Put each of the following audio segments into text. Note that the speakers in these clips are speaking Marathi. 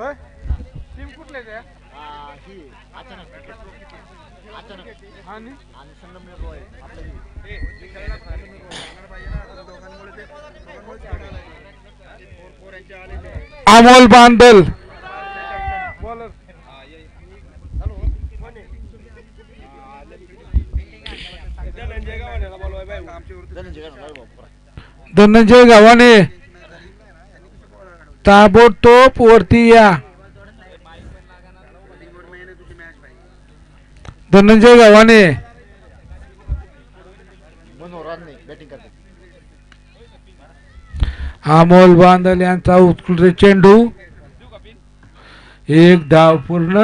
टीम कुठल्या त्या ही अचानक अचानक आणि आणि संगमनेर रॉयल आपल्या अमोल बांदल बॉलर धनंजय गावाने ताबडतोब वरती या. धनंजय गावाने मनोहरांनी बॅटिंग करते. अमोल बांदल यांचा उत्कृष्ट चेंडू, एक धाव पूर्ण.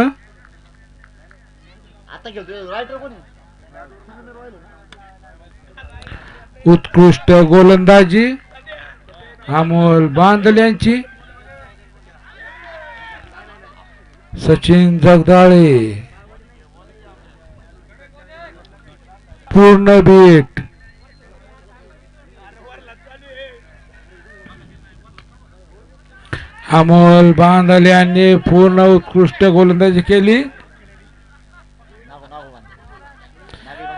आता खेळतोय रायटर कोणी उत्कृष्ट गोलंदाजी अमोल बांदल यांची. सचिन जगदाळे पूर्ण बीट. अमोल बांदल यांनी पूर्ण उत्कृष्ट गोलंदाजी केली.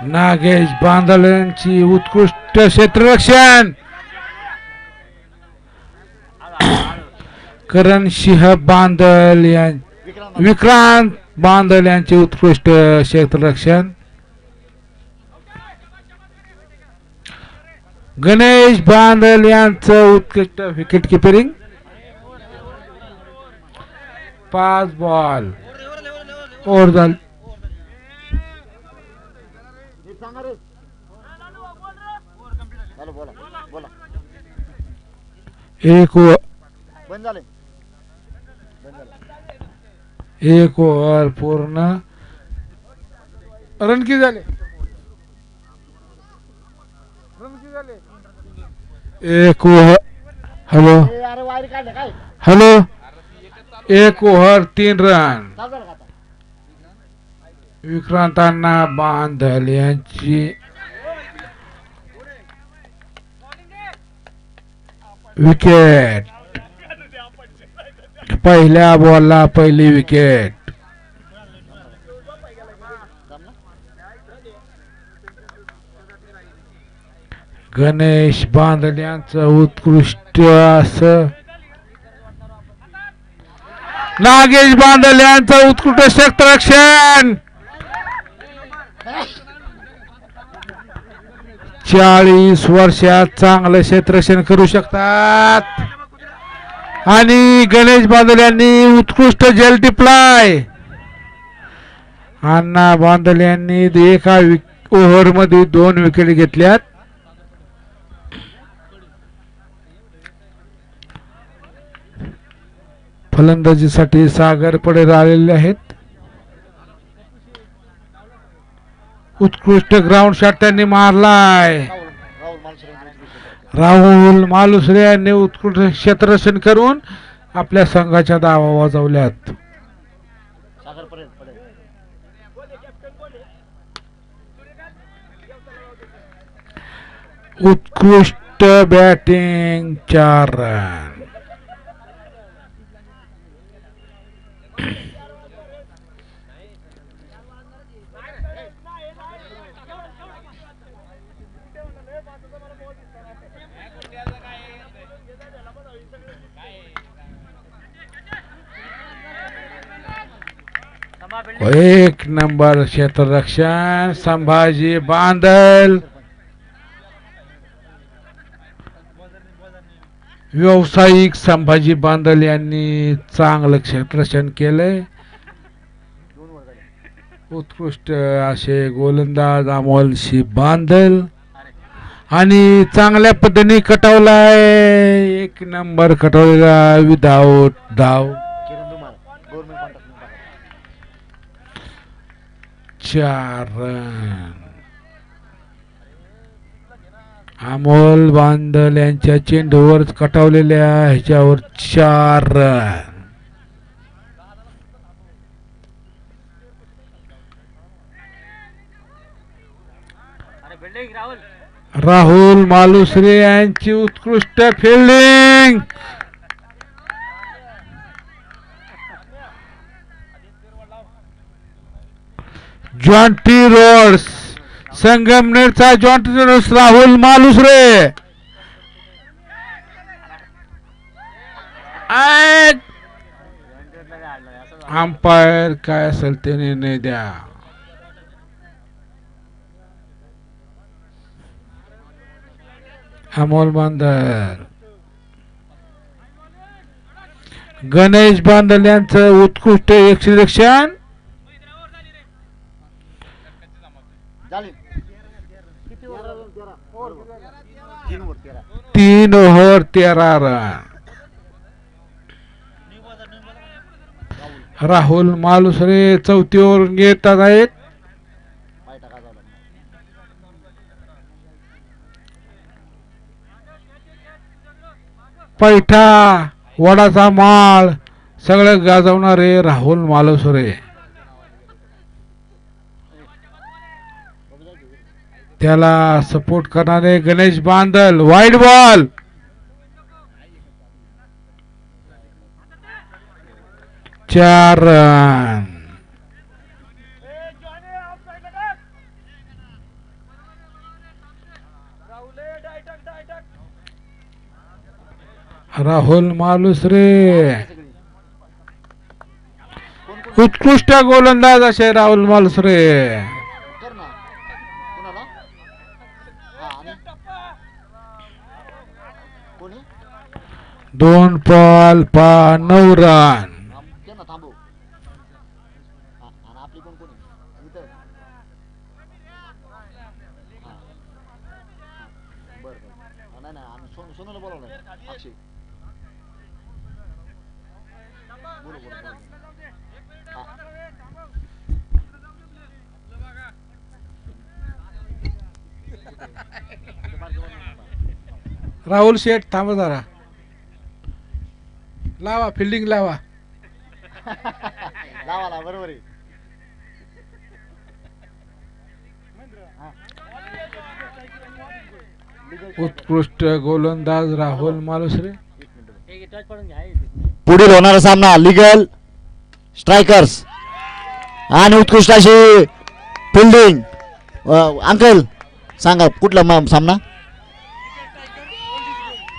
नागेश बांदल यांची उत्कृष्ट क्षेत्ररक्षण. करण सिंह बांदल विक्रांत बांदल यांचे उत्कृष्ट क्षेत्ररक्षण. गणेश बांदल यांचं उत्कृष्ट विकेट किपरिंग. 5 बॉल ओव्हर झाले. एक ओव्हर पूर्ण. रन किती झाले? एक ओव्हर. Hello hello. एक ओव्हर 3 रन. विक्रांतांना बांदल यांची विकेट. पहिल्या बॉलला पहिली विकेट. गणेश बांदल यांचं उत्कृष्ट असं. नागेश बांदल यांचं उत्कृष्ट क्षेत्ररक्षण. 40 वर्षात चांगलं क्षेत्ररक्षण करू शकतात. आणि गणेश बांदल यांनी उत्कृष्ट जेल टिपलाय. अण्णा बांदल यांनी एका ओव्हर मध्ये 2 विकेट घेतल्यात. फलंदाजीसाठी सागर पडेल आलेले आहेत. उत्कृष्ट ग्राउंड शॉट त्यांनी मारलाय. राहुल मालुसरे यांनी उत्कृष्ट क्षेत्ररक्षण करून आपल्या संघाच्या धावा वाजवल्यात. उत्कृष्ट बॅटिंग 4 रन. एक नंबर क्षेत्ररक्षण संभाजी बांदल. व्यावसायिक संभाजी बांदल यांनी चांगलं क्षेत्ररक्षण केलंय. उत्कृष्ट असे गोलंदाज अमोल सिंह बांदल आणि चांगल्या पद्धतीने कटवलाय. एक नंबर कटवलेला विदाउट धाव. 4 रन. अमोल बांदल यांच्या चेंडूवर कटावलेल्या ह्याच्यावर 4 रन. राहुल मालुसरे यांची उत्कृष्ट फिल्डिंग. जॉन्टी रोड्स संगमनेरचा Jonty Rhodes Rahul Malusare umpire काय असेल ते निर्णय द्या. अमोल बांदल गणेश बांदल यांचं उत्कृष्ट यक्षरक्षण झाले किती over? 3 over 13. 3 over 13 run. Rahul Malusare चौथी ओव्हर घेतात आहेत. पाय टाका झाला. पैठा वडाचा माळ सगळं गाजवणारे राहुल मालुसरे. त्याला सपोर्ट करणारे गणेश बांदल. Wide ball. चार रन. राहुल मालुसरे उत्कृष्ट गोलंदाज असे राहुल मालुसरे. कर ना कोणाला? हा आणि कोणी? 2 बॉल 9 रन. ते ना थांबू. हा आणि आपली कोण कोणी? इथं. हा. बरं नाही नाही आम्ही सोनूला बोलावलं अक्षय. बोलू बोलू बोलू. हा. राहुल शेठ थांबा जरा. लावा फिल्डिंग लावा. लावाला बरोबर आहे. उत्कृष्ट गोलंदाज राहुल मालुसरे. पुढील होणारा सामना लिगल स्ट्रायकर्स आणि उत्कृष्ट अशी फिल्डिंग. अंकल सांगा कुठला सामना?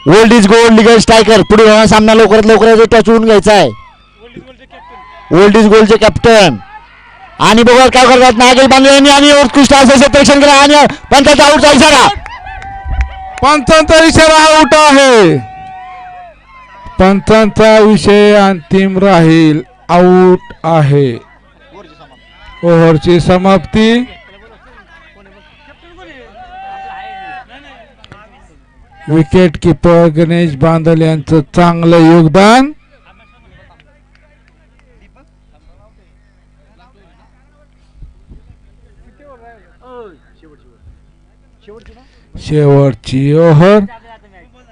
Old is gold legal striker. पुढील होणारा सामना लवकरात लवकर टच होऊन घ्यायचा आहे. ओल्ड इज गोल्डचे कॅप्टन आणि बघा काय करतात नागेश बांधले यांनी आणि उत्कृष्ट असं क्षेत्ररक्षण केलं आणि पंचाचा आऊटचा इशारा. पंचांचा इशारा आउट आहे. पंचांचा विषय अंतिम राहील. आउट आहे. ओव्हरची समाप्ती. विकेट किपर गणेश बांदल यांचं चांगलं योगदान. शेवटची over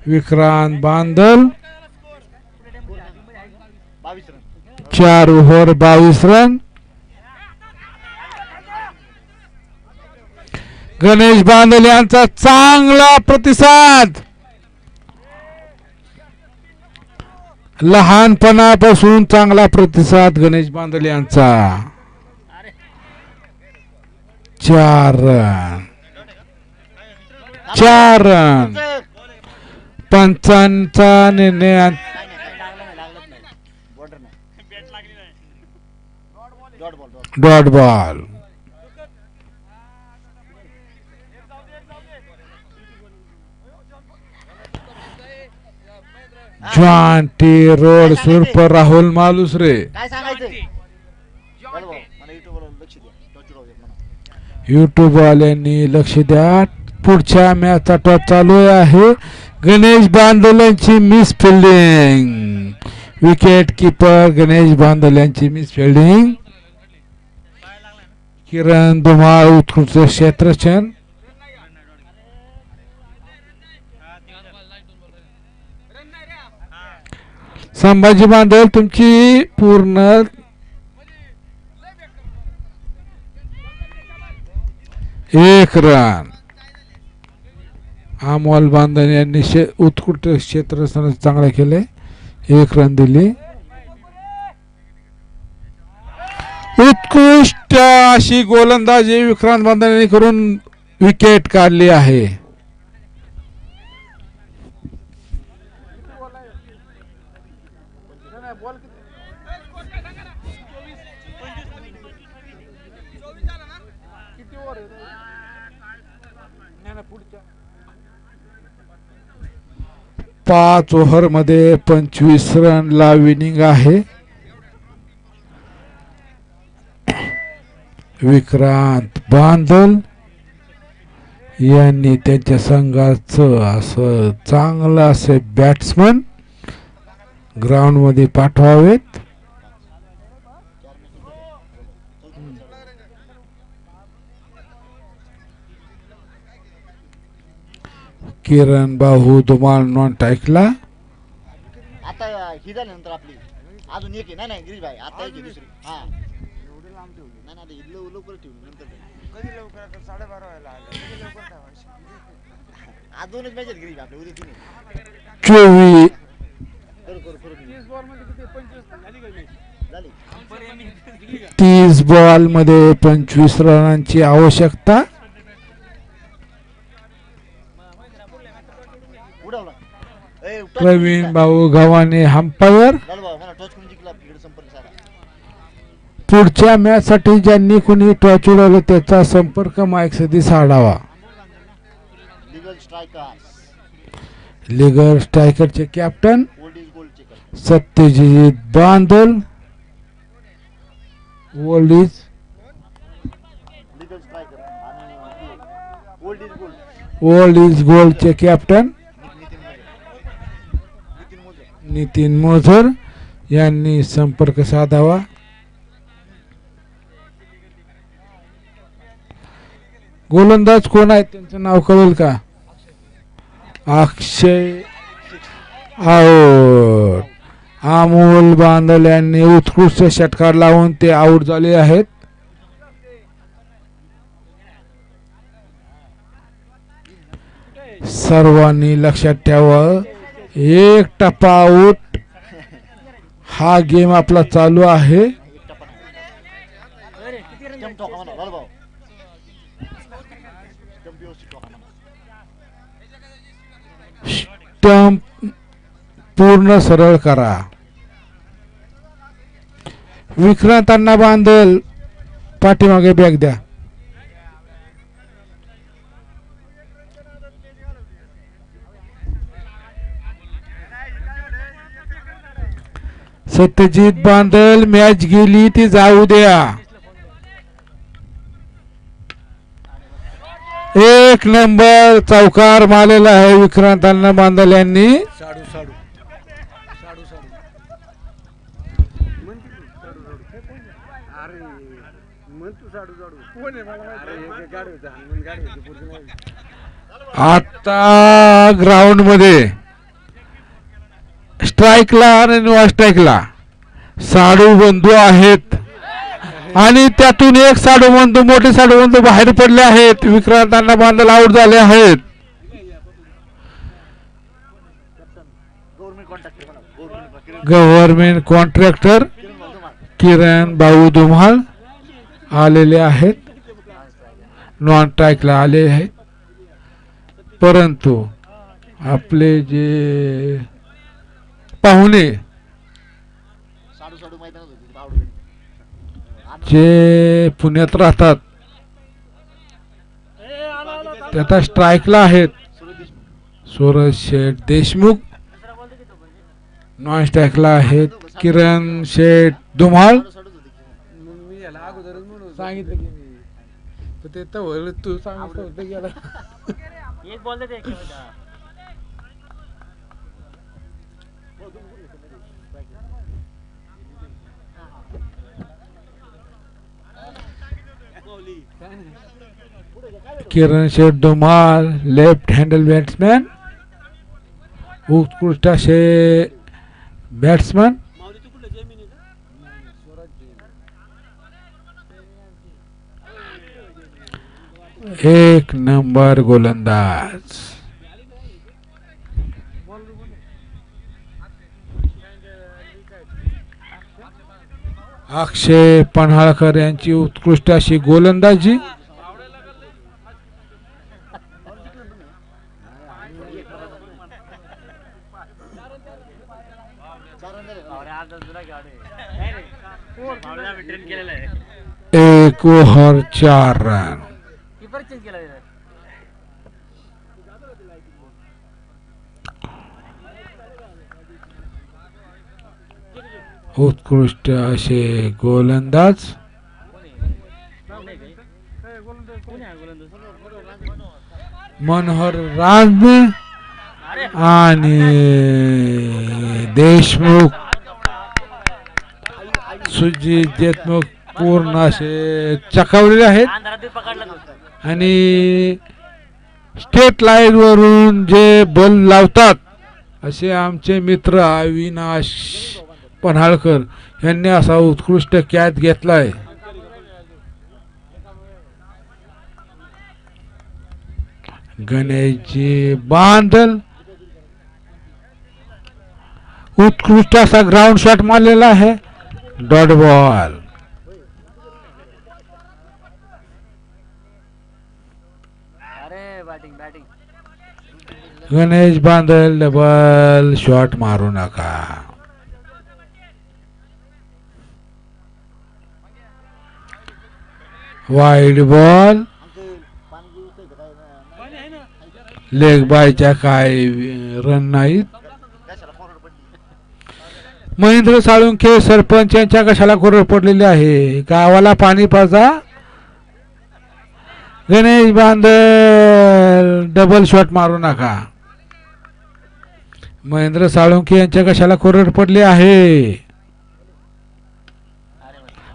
Vikrant Bandal 4 over 22 run. Ganesh Bandal यांचा चांगला प्रतिसाद. लहानपणापासून चांगला प्रतिसाद गणेश बांदल यांचा. 4 रन. 4 रन. पंचांचा निर्णय. Dot ball. जॉन्टी रोड सुर्फ राहुल मालुसरे. काय सांगायचं? युट्यूब वाल्यांनी लक्ष द्या. पुढच्या मॅचचा टॉस चालू आहे. गणेश बांदल यांची miss fielding. Wicket keeper Ganesh Bandal यांची मिस फिल्डिंग. किरण धुमाळ उत्कृष्ट क्षेत्ररक्षण. संभाजी बांदल तुमची पूर्ण 1 रन. अमोल बांदल यांनी उत्कृष्ट क्षेत्ररक्षण चांगले केले. 1 रन दिली. उत्कृष्ट अशी गोलंदाजी विक्रांत बांदल करून विकेट काढली आहे. पाच ओव्हर मध्ये 25 रनला विनिंग आहे. विक्रांत बांदल यांनी त्यांच्या संघाचं असं चांगलं असे बॅट्समन ग्राउंड मध्ये पाठवावेत. किरण बाहू धुमाळ नॉन टाईकला. आता ही झाल्यानंतर आपली अजून एक आहे. नाही गिरीश भाई आता एक आहे दुसरी. हा नाही लवकर ठेवली नंतर कधी लवकर आता 12:30 व्हायला आले. कधी लवकर ठेवायची. अजूनच मॅच आहेत गिरीश आपल्या उद्या तीन 24 30 बॉल मध्ये किती 25 झाली का झाली. 30 बॉल मध्ये 25 रनांची आवश्यकता. उडवला प्रवीण भाऊ गव्हाणे अंपायर. लाल भाऊ मला टॉच करून जिंकला तिकडे संपर्क सारा. पुढच्या मॅच साठी ज्यांनी कोणी टॉच उडवलं त्याचा संपर्क माईकसाठी साधावा. लीगल स्ट्रायकर्स लिगर स्ट्रायकरचे captain old is gold checker. Satyajit Bandal. Old is legal striker आणि old is gold old is गोल्डचे कॅप्टन नितीन मोजे. नितीन मोझर यांनी संपर्क साधावा. गोलंदाज कोण आहे त्यांचं नाव कळेल का? अक्षय आऊट. अमोल बांदल यांनी उत्कृष्ट षटकार लावून ते आऊट झाले आहेत. सर्वांनी लक्षात ठेवा एक टप्पा आऊट हा गेम आपला चालू आहे. स्टंप ठोका म्हणा लाल भाऊ. स्टंप व्यवस्थित ठोका म्हणा. स्टंप पूर्ण सरळ करा. विक्रांतांना बांदल पाठीमागे बॅग द्या. सत्यजित बांदल मॅच गेली ती जाऊ द्या. एक नंबर चौकार मारलेला आहे विक्रांतांना बांदल यांनी. साडू साडू साडू साडू अरे म्हण तू साडू साडू कोण आहे मला माहिती. गाडी होता म्हणून गाडी होती पुढे. आता ग्राउंड मध्ये स्ट्राईकला आणि नो स्ट्राईकला साडू बंधू आहेत आणि त्यातून एक साडू बंधू मोठे साडू बंधू बाहेर पडले आहेत. विक्रांतांना बांदल आऊट झाले आहेत. गव्हर्नमेंट कॉन्ट्रॅक्टर किरण भाऊ धुमाळ आलेले आहेत. नॉन स्ट्राईकला आले आहेत. परंतु आपले जे पाहुणे साडू साडू मैदानात होती बावडे. जे पुण्यात राहतात ते आता स्ट्राईकला आहेत. सूरज शेठ देशमुख नॉन स्ट्राईकला आहेत. किरण शेठ धुमाळ. मी याला अगोदरच म्हणून सांगितलं की मी ते तर तू सांगितलं होतं गेला. एक बॉल देते किरण शेठ धुमाळ लेफ्ट हँडल बॅट्समॅन उत्कृष्ट असे बॅट्समन. एक नंबर गोलंदाज. अक्षय पन्हाळकर यांची उत्कृष्ट अशी गोलंदाजी. ट्रेन केलेला आहे. 1 ओव्हर 4 रन. कीपर चेंज केला आहे. उत्कृष्ट असे गोलंदाज. मनोहर राजने आणि देशमुख, सुजित देशमुख पूर्ण असे चकावलेले आहेत. आणि स्टेट लाईन वरून जे बल लावतात असे आमचे मित्र अविनाश पन्हाळकर यांनी असा उत्कृष्ट कॅच घेतलाय. गणेशजी बांदल उत्कृष्ट असा ग्राउंड शॉट मारलेला आहे. Dot ball. Ganesh Bandal double shot मारू नका. Wide ball. लेग बायच्या काय रन नाहीत. महेंद्र साळुंखे सरपंच यांच्या कशाला कोरड पडलेले आहे. गावाला पाणी पाजा. गणेश बांदल डबल शॉट मारू नका. महेंद्र साळुंखे यांच्या कशाला कोरड पडले आहे.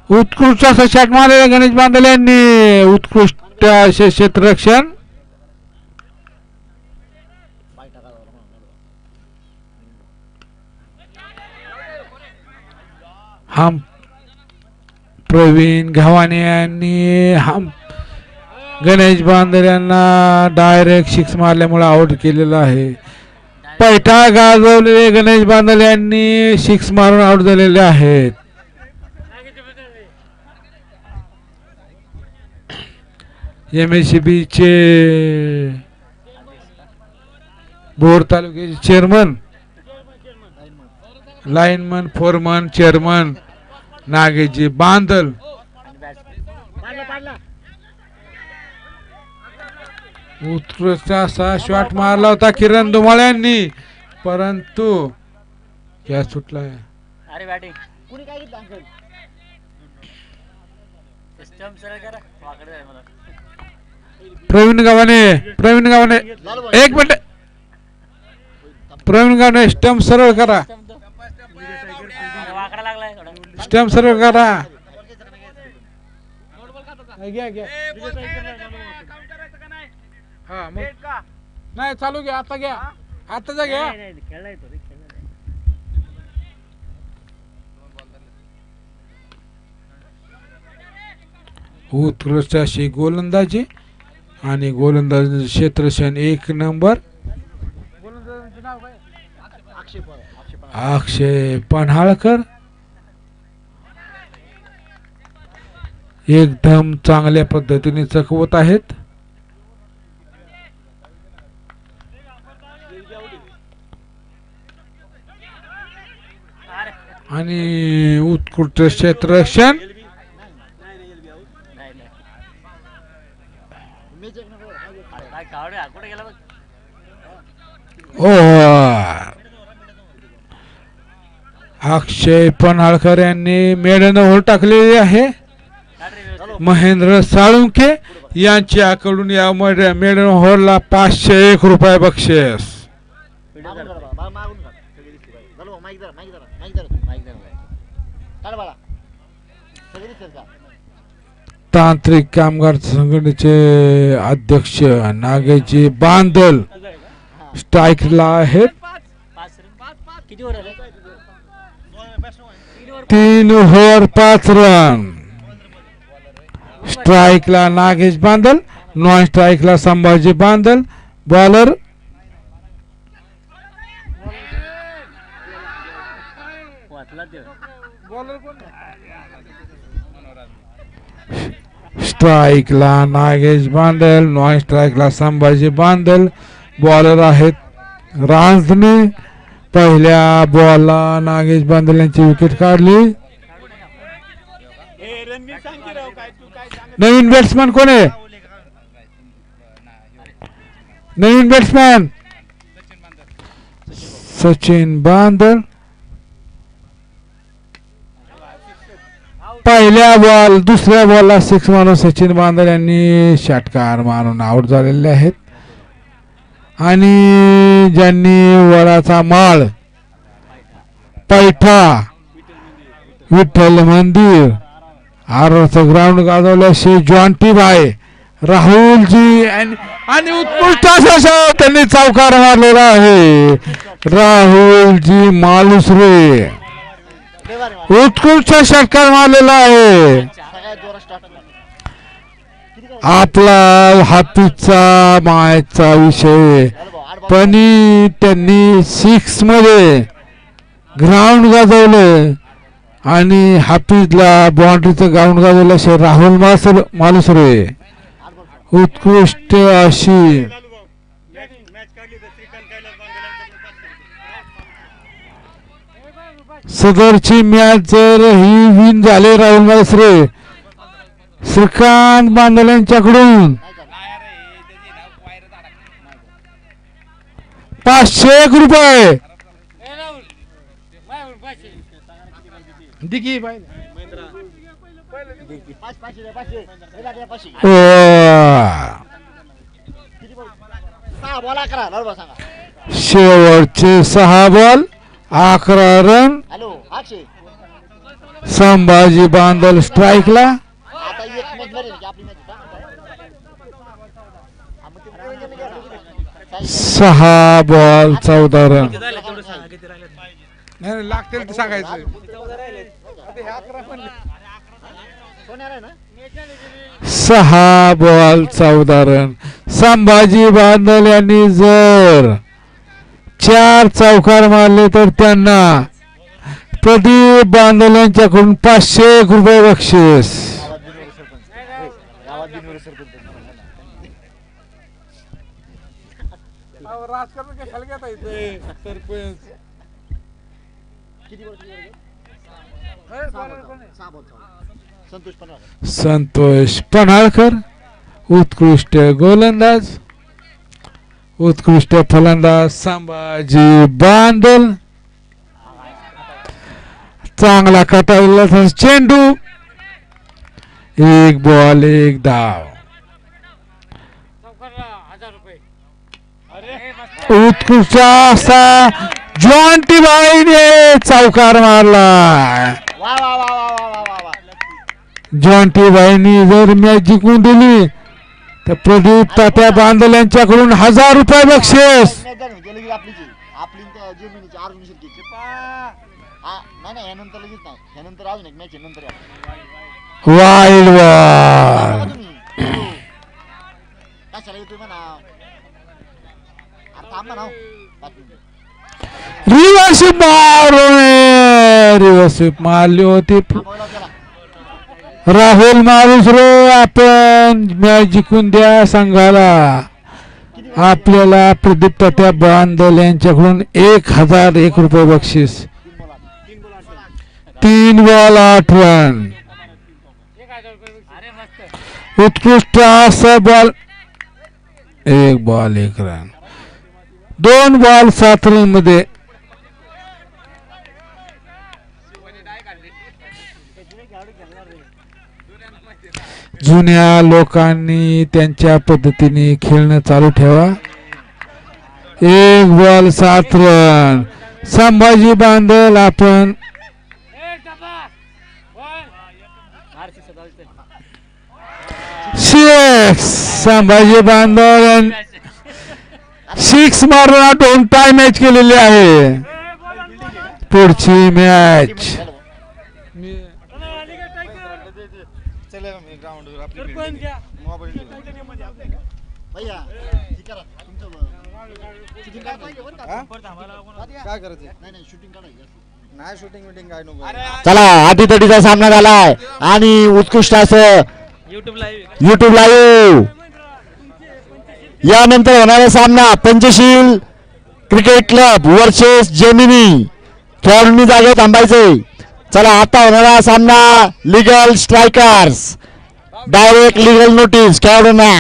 उत्कृष्ट असं शॉट मारलेला गणेश बांदल यांनी. उत्कृष्ट असे क्षेत्ररक्षण. हम प्रवीण घावाने यांनी हम गणेश बांदल यांना डायरेक्ट 6 मारल्यामुळे आउट केलेला आहे. पैठा गाजवलेले गणेश बांदल यांनी 6 मारून आउट झालेले आहेत. MSCB चे बोर तालुक्याचे chairman, lineman, Foreman, chairman नागेशजी Bandal. उत्कृष्ट असा शॉट मारला होता किरण धुमाळे यांनी, परंतु कॅच सुटलाय. अरे बॅटिंग कुणी काय घेतलं अंकल. सिस्टम सरळ करा. वाकडे आहे मला. प्रवीण गावाने एक मिनिट. प्रवीण गावाने स्टंप सरळ करा. वाकडा लागलाय थोडा. स्टंप सरळ करा. हा मग नाही चालू घ्या. आता घ्या. आता घ्या. खेळलाय तो. उत्कृष्ट अशी गोलंदाजी आणि गोलंदाज क्षेत्रक्षण 1 नंबर. अक्षय पन्हाळकर एकदम चांगल्या पद्धतीने चकवत आहेत. आणि उत्कृष्ट क्षेत्ररक्षण. अक्षय पन्हाळकर यांनी मेडन ओव्हर टाकलेली आहे. महेंद्र साळुंखे यांच्याकडून या मेडन ओव्हरला 501 रुपये बक्षीस. तांत्रिक कामगार संघटनेचे अध्यक्ष नागेशजी बांदल स्ट्राईकला आहेत. 3 ओव्हर 5 रन. स्ट्राईकला नागेश बांदल, नॉन स्ट्राईकला संभाजी बांदल. बॉलर वाचला ते स्ट्राईकला नागेश बांदल, नॉन स्ट्राईकला संभाजी बांदल. बॉलर आहेत रांजणे. पहिल्या बॉलला नागेश बांदल यांची विकेट काढली. नवीन बॅट्समॅन कोण आहे? नवीन बॅट्समॅन सचिन बांदल. पहिल्या बॉल दुसऱ्या बॉलला 6 मारून सचिन बांदल यांनी षटकार मारून आउट झालेले आहेत. आणि ज्यांनी वडाचा माळ, पैठा, विठ्ठल मंदिर, आरोचं ग्राउंड गाजवलं श्री जॉन्टी भाई, राहुलजी आणि उत्कृष्ट असा त्यांनी चौकार मारलेला आहे. राहुलजी मालुसरे उत्कृष्ट षटकार मारलेला आहे. आपला हाफिजचा मायचा विषय पण त्यांनी 6 मध्ये ग्राउंड गाजवलं आणि हाफिजला बाउंड्रीचं ग्राउंड गाजवलं शे राहुल मालुसरे. उत्कृष्ट अशी सदरची मॅच जर ही विन झाली राहुल मालुसरे श्रीकांत बांदल यांच्याकडून 500 रुपये. शेवटचे 6 बॉल 11 रन. संभाजी बांदल स्ट्राईकला. 6 बॉल 14 रन. लागतील ते सांगायचं. 6 बॉल 14 रन. संभाजी बांदल यांनी जर 4 चौकार मारले तर त्यांना प्रदीप बांदल यांच्याकडून 500 रुपये बक्षीस. संतोष पन्हाळकर उत्कृष्ट गोलंदाज, उत्कृष्ट फलंदाज संभाजी बांदल. चांगला कटाळलेला चेंडू. 1 बॉल 1 धाव. उत्कृष्ट असा जॉन्टी भाईने चौकार मारला. जॉन्टी भाईनी जर मॅच जिंकून दिली तर प्रदीप तात्या बांदल यांच्याकडून 1000 रुपये बक्षीस. Wild ball. रिव्हर्स मारून रिव्हर्स मारली होती राहुल मालुसरे. आपण मॅच जिंकून द्या संघाला. आपल्याला प्रदीप तात्या बांदल यांच्याकडून 1001 रुपये बक्षीस. 3 बॉल 8 रन. उत्कृष्ट असा ball. 1 ball 1 run. 2 ball 7 run मध्ये जुन्या लोकांनी त्यांच्या पद्धतीने खेळणं चालू ठेवा. 1 बॉल 7 रन. संभाजी बांदल आपण संभाजी बांदल 6 मारून 2 टाइम मॅच केलेली आहे. पुढची मॅच काय करायचं? नाही शूटिंग काढायचं. नाही शूटिंग मिटिंग काय नको. चला अटीतटीचा सामना झालाय आणि उत्कृष्ट असं युट्यूब लाईव्ह. यानंतर होणारा सामना Panchsheel cricket club versus Gemini. खेळाडूंनी जागेवर थांबायचे. चला आता होणारा सामना legal strikers. Direct legal notice खेळाडूंना.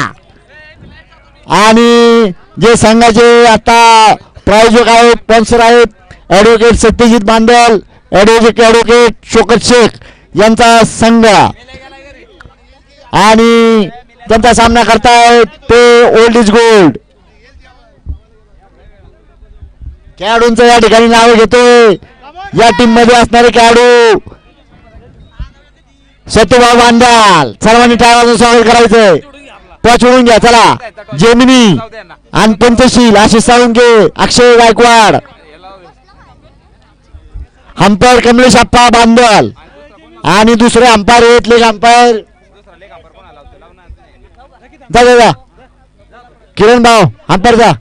आणि जे संघाचे आता प्रायोजक आहेत स्पॉन्सर आहेत ॲडव्होकेट सत्यजित बांदल, ॲडव्होकेट शोकत शेख यांचा संघ. आणि त्यांचा सामना करतायत ते ओल्ड इज गोल्ड. खेळाडूंचं या ठिकाणी नाव घेतोय. या टीम मध्ये असणारे खेळाडू सत्यभाऊ बांदाल. सर्वांनी टाळ्यांचं स्वागत करायचंय. टॉच ओढून घ्या. चला जेमिनी आणि पंचशील आशिष साळुंके, अक्षय गायकवाड, अंपायर कमलेश अप्पा बांदल आणि दुसरे अंपायर आहेत लेग अंपायर जा किरण भाऊ अंपायर जा.